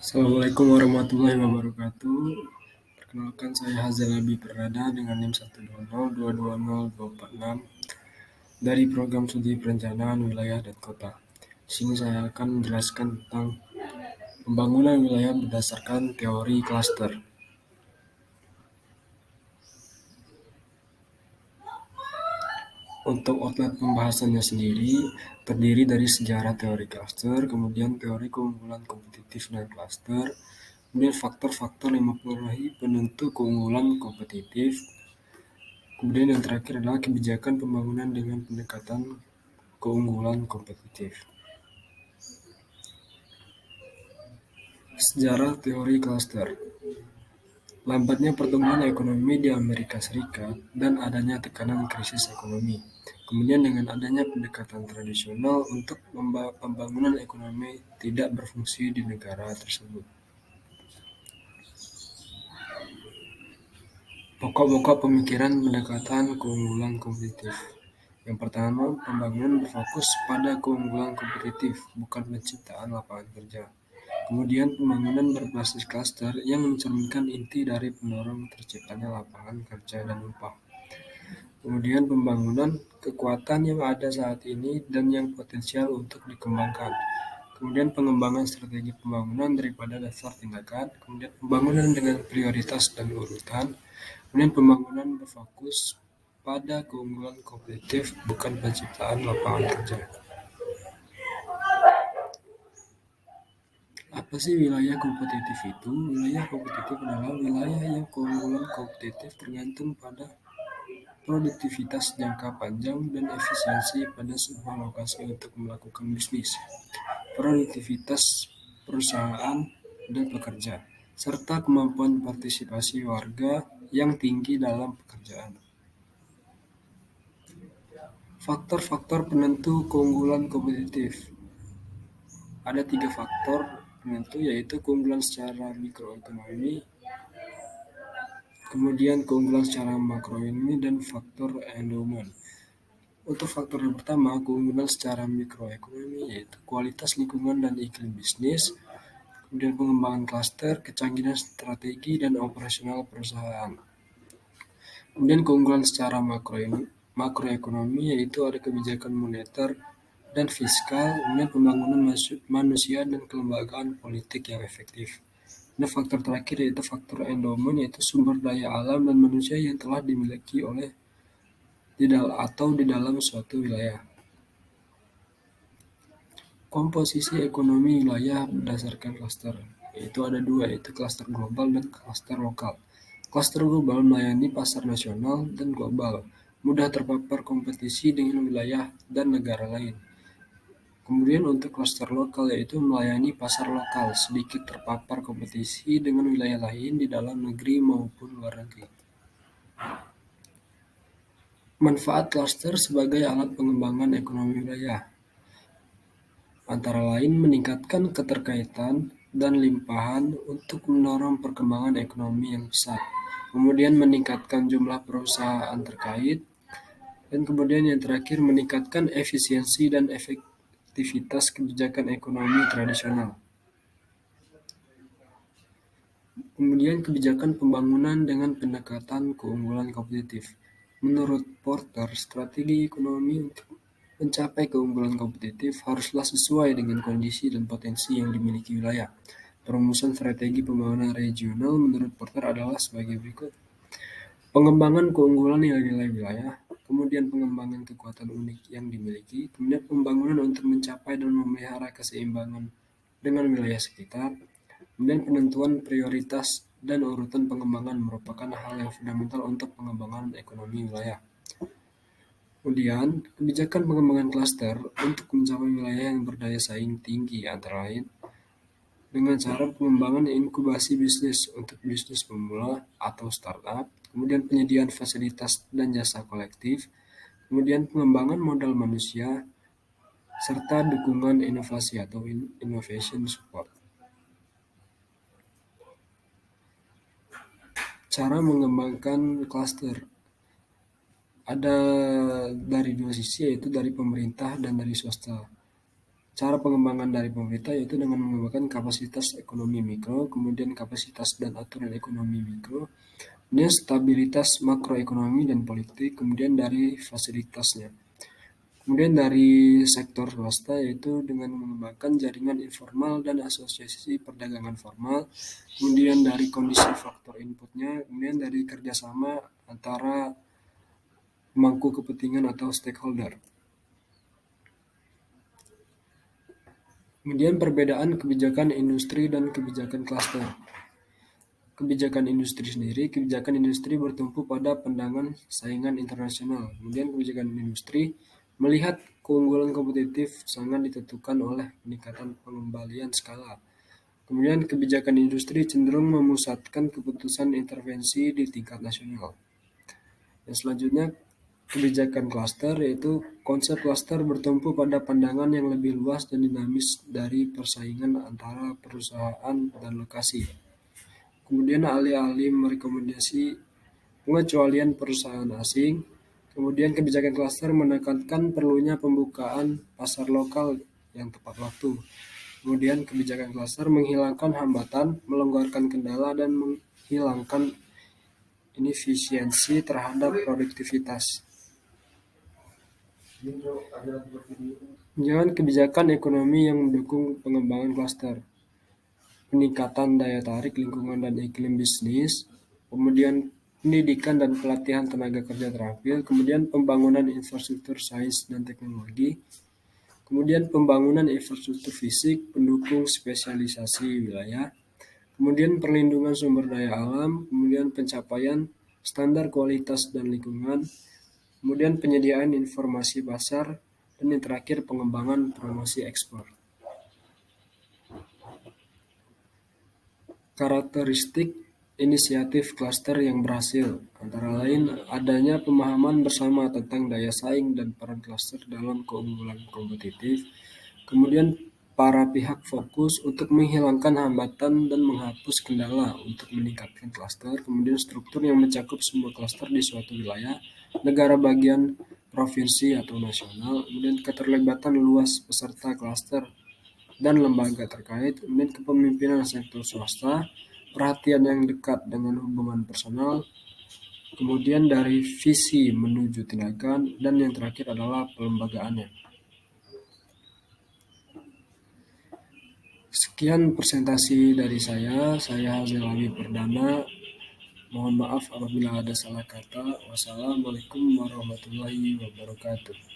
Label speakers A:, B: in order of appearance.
A: Assalamualaikum warahmatullahi wabarakatuh. Perkenalkan saya Hazal Abi Perdana dengan NIM 100220246 dari Program Studi Perencanaan Wilayah dan Kota. Di sini saya akan menjelaskan tentang pembangunan wilayah berdasarkan teori klaster. Untuk outline pembahasannya sendiri terdiri dari sejarah teori klaster, kemudian teori keunggulan kompetitif dan klaster, kemudian faktor-faktor yang mempengaruhi penentu keunggulan kompetitif. Kemudian yang terakhir adalah kebijakan pembangunan dengan pendekatan keunggulan kompetitif. Sejarah teori klaster. Lambatnya pertumbuhan ekonomi di Amerika Serikat dan adanya tekanan krisis ekonomi. Kemudian dengan adanya pendekatan tradisional untuk pembangunan ekonomi tidak berfungsi di negara tersebut. Pokok-pokok pemikiran pendekatan keunggulan kompetitif. Yang pertama, pembangunan berfokus pada keunggulan kompetitif, bukan penciptaan lapangan kerja. Kemudian pembangunan berbasis klaster yang mencerminkan inti dari pendorong terciptanya lapangan kerja dan upah. Kemudian pembangunan kekuatan yang ada saat ini dan yang potensial untuk dikembangkan. Kemudian pengembangan strategi pembangunan daripada dasar tindakan. Kemudian pembangunan dengan prioritas dan urutan. Kemudian pembangunan berfokus pada keunggulan kompetitif, bukan penciptaan lapangan kerja. Apa sih wilayah kompetitif itu? Wilayah kompetitif adalah wilayah yang keunggulan kompetitif tergantung pada produktivitas jangka panjang dan efisiensi pada sebuah lokasi untuk melakukan bisnis, produktivitas perusahaan dan pekerja, serta kemampuan partisipasi warga yang tinggi dalam pekerjaan. Faktor-faktor penentu keunggulan kompetitif. Ada 3 faktor penentu, yaitu keunggulan secara mikroekonomi, kemudian keunggulan secara makroekonomi, dan faktor endowment. Untuk faktor yang pertama, keunggulan secara mikroekonomi, yaitu kualitas lingkungan dan iklim bisnis, kemudian pengembangan klaster, kecanggihan strategi dan operasional perusahaan. Kemudian keunggulan secara makroekonomi, yaitu ada kebijakan moneter dan fiskal, kemudian pembangunan manusia dan kelembagaan politik yang efektif. Nah, faktor terakhir yaitu faktor endowment, yaitu sumber daya alam dan manusia yang telah dimiliki oleh di dalam suatu wilayah. Komposisi ekonomi wilayah berdasarkan klaster, yaitu ada 2, yaitu klaster global dan klaster lokal. Klaster global melayani pasar nasional dan global, mudah terpapar kompetisi dengan wilayah dan negara lain. Kemudian untuk klaster lokal, yaitu melayani pasar lokal, sedikit terpapar kompetisi dengan wilayah lain di dalam negeri maupun luar negeri. Manfaat klaster sebagai alat pengembangan ekonomi wilayah, antara lain meningkatkan keterkaitan dan limpahan untuk mendorong perkembangan ekonomi yang besar, kemudian meningkatkan jumlah perusahaan terkait, dan kemudian yang terakhir meningkatkan efisiensi dan efektivitas kebijakan ekonomi tradisional. Kemudian kebijakan pembangunan dengan pendekatan keunggulan kompetitif. Menurut Porter, strategi ekonomi untuk mencapai keunggulan kompetitif haruslah sesuai dengan kondisi dan potensi yang dimiliki wilayah. Perumusan strategi pembangunan regional menurut Porter adalah sebagai berikut. Pengembangan keunggulan nilai-nilai wilayah, kemudian pengembangan kekuatan unik yang dimiliki, kemudian pembangunan untuk mencapai dan memelihara keseimbangan dengan wilayah sekitar, kemudian penentuan prioritas dan urutan pengembangan merupakan hal yang fundamental untuk pengembangan ekonomi wilayah. Kemudian, kebijakan pengembangan klaster untuk mencapai wilayah yang berdaya saing tinggi antara lain dengan cara pengembangan inkubasi bisnis untuk bisnis pemula atau startup, kemudian penyediaan fasilitas dan jasa kolektif, kemudian pengembangan modal manusia, serta dukungan inovasi atau innovation support. Cara mengembangkan klaster ada dari 2 sisi, yaitu dari pemerintah dan dari swasta. Cara pengembangan dari pemerintah yaitu dengan mengembangkan kapasitas ekonomi mikro, kemudian kapasitas dan aturan ekonomi mikro, kemudian stabilitas makroekonomi dan politik, kemudian dari fasilitasnya. Kemudian dari sektor swasta yaitu dengan mengembangkan jaringan informal dan asosiasi perdagangan formal, kemudian dari kondisi faktor inputnya, kemudian dari kerjasama antara pemangku kepentingan atau stakeholder. Kemudian perbedaan kebijakan industri dan kebijakan klaster. Kebijakan industri sendiri, kebijakan industri bertumpu pada pandangan saingan internasional. Kemudian kebijakan industri melihat keunggulan kompetitif sangat ditentukan oleh peningkatan pengembalian skala. Kemudian kebijakan industri cenderung memusatkan keputusan intervensi di tingkat nasional. Yang selanjutnya kebijakan klaster, yaitu konsep klaster bertumpu pada pandangan yang lebih luas dan dinamis dari persaingan antara perusahaan dan lokasi. Kemudian alih-alih merekomendasi pengecualian perusahaan asing, kemudian kebijakan klaster menekankan perlunya pembukaan pasar lokal yang tepat waktu. Kemudian kebijakan klaster menghilangkan hambatan, melonggarkan kendala, dan menghilangkan inefisiensi terhadap produktivitas. Jangan kebijakan ekonomi yang mendukung pengembangan klaster, peningkatan daya tarik lingkungan dan iklim bisnis, kemudian pendidikan dan pelatihan tenaga kerja terampil, kemudian pembangunan infrastruktur sains dan teknologi, kemudian pembangunan infrastruktur fisik pendukung spesialisasi wilayah, kemudian perlindungan sumber daya alam, kemudian pencapaian standar kualitas dan lingkungan, kemudian penyediaan informasi pasar, dan yang terakhir pengembangan promosi ekspor. Karakteristik inisiatif klaster yang berhasil, antara lain adanya pemahaman bersama tentang daya saing dan peran klaster dalam keunggulan kompetitif, kemudian para pihak fokus untuk menghilangkan hambatan dan menghapus kendala untuk meningkatkan klaster, kemudian struktur yang mencakup semua klaster di suatu wilayah, negara bagian, provinsi atau nasional, kemudian keterlibatan luas peserta klaster dan lembaga terkait, kemudian kepemimpinan sektor swasta, perhatian yang dekat dengan hubungan personal, kemudian dari visi menuju tindakan, dan yang terakhir adalah pelembagaannya. Sekian presentasi dari saya Hazel Habib Perdana. Mohon maaf apabila ada salah kata. Wassalamualaikum warahmatullahi wabarakatuh.